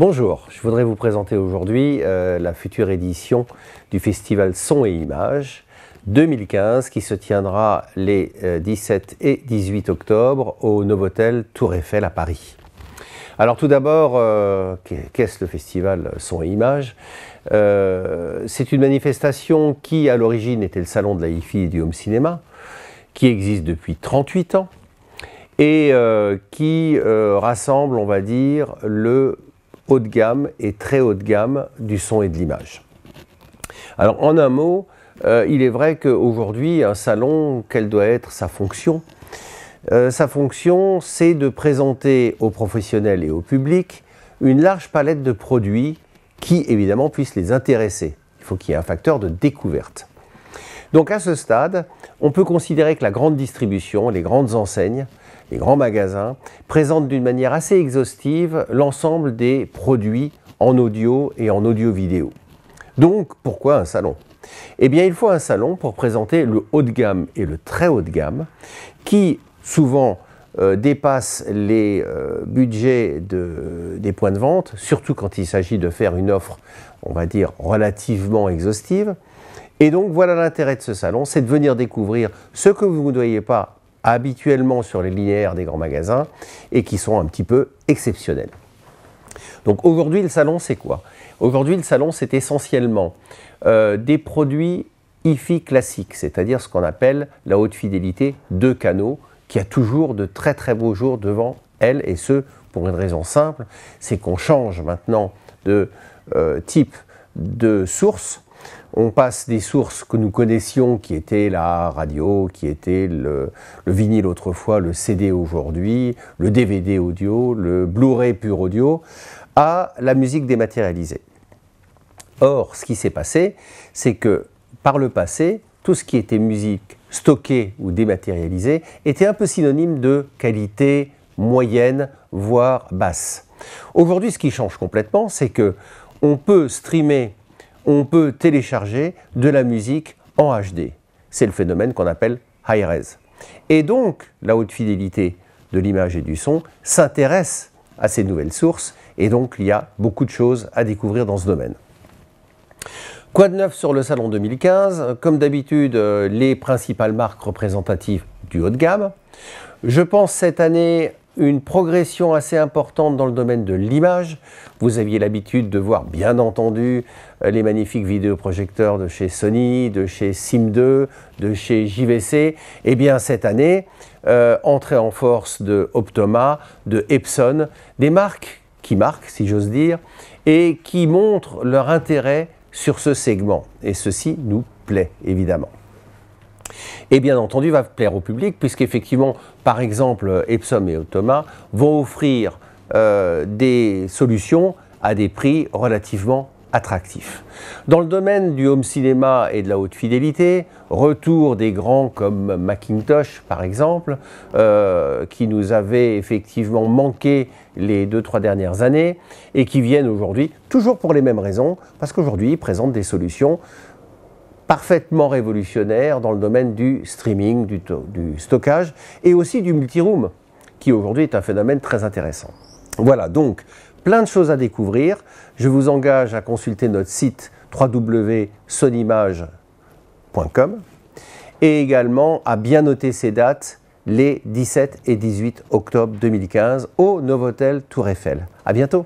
Bonjour, je voudrais vous présenter aujourd'hui la future édition du festival Son et Images 2015 qui se tiendra les 17 et 18 octobre au Novotel Tour Eiffel à Paris. Alors tout d'abord, qu'est-ce le festival Son et Images? C'est une manifestation qui à l'origine était le salon de la hi-fi et du home cinéma, qui existe depuis 38 ans et qui rassemble, on va dire, le haut de gamme et très haut de gamme du son et de l'image. Alors en un mot, il est vrai qu'aujourd'hui, un salon, quelle doit être sa fonction? Sa fonction, c'est de présenter aux professionnels et au public une large palette de produits qui, évidemment, puissent les intéresser. Il faut qu'il y ait un facteur de découverte. Donc à ce stade, on peut considérer que la grande distribution, les grandes enseignes, les grands magasins présentent d'une manière assez exhaustive l'ensemble des produits en audio et en audio-vidéo. Donc, pourquoi un salon? Eh bien, il faut un salon pour présenter le haut de gamme et le très haut de gamme qui, souvent, dépassent les budgets des points de vente, surtout quand il s'agit de faire une offre, on va dire, relativement exhaustive. Et donc, voilà l'intérêt de ce salon, c'est de venir découvrir ce que vous ne voyez pas habituellement sur les linéaires des grands magasins et qui sont un petit peu exceptionnels. Donc aujourd'hui, le salon, c'est quoi? Aujourd'hui, le salon, c'est essentiellement des produits hi-fi classiques, c'est-à-dire ce qu'on appelle la haute fidélité 2 canaux, qui a toujours de très très beaux jours devant elle, et ce, pour une raison simple, c'est qu'on change maintenant de type de source. On passe des sources que nous connaissions, qui étaient la radio, qui était le vinyle autrefois, le CD aujourd'hui, le DVD audio, le Blu-ray pur audio, à la musique dématérialisée. Or, ce qui s'est passé, c'est que par le passé, tout ce qui était musique stockée ou dématérialisée était un peu synonyme de qualité moyenne, voire basse. Aujourd'hui, ce qui change complètement, c'est que on peut streamer, on peut télécharger de la musique en HD. C'est le phénomène qu'on appelle high-res. Et donc, la haute fidélité de l'image et du son s'intéresse à ces nouvelles sources, et donc il y a beaucoup de choses à découvrir dans ce domaine. Quoi de neuf sur le salon 2015? Comme d'habitude, les principales marques représentatives du haut de gamme. Je pense cette année une progression assez importante dans le domaine de l'image. Vous aviez l'habitude de voir, bien entendu, les magnifiques vidéoprojecteurs de chez Sony, de chez Sim2, de chez JVC. Eh bien, cette année, entrée en force de Optoma, de Epson, des marques qui marquent, si j'ose dire, et qui montrent leur intérêt sur ce segment. Et ceci nous plaît, évidemment. Et bien entendu, va plaire au public, puisqu'effectivement, par exemple, Epson et Optoma vont offrir des solutions à des prix relativement attractifs. Dans le domaine du home cinéma et de la haute fidélité, retour des grands comme Macintosh, par exemple, qui nous avaient effectivement manqué les 2-3 dernières années et qui viennent aujourd'hui, toujours pour les mêmes raisons, parce qu'aujourd'hui, ils présentent des solutions parfaitement révolutionnaire dans le domaine du streaming, du stockage et aussi du multiroom, qui aujourd'hui est un phénomène très intéressant. Voilà, donc plein de choses à découvrir. Je vous engage à consulter notre site www.sonimage.com et également à bien noter ces dates, les 17 et 18 octobre 2015 au Novotel Tour Eiffel. À bientôt!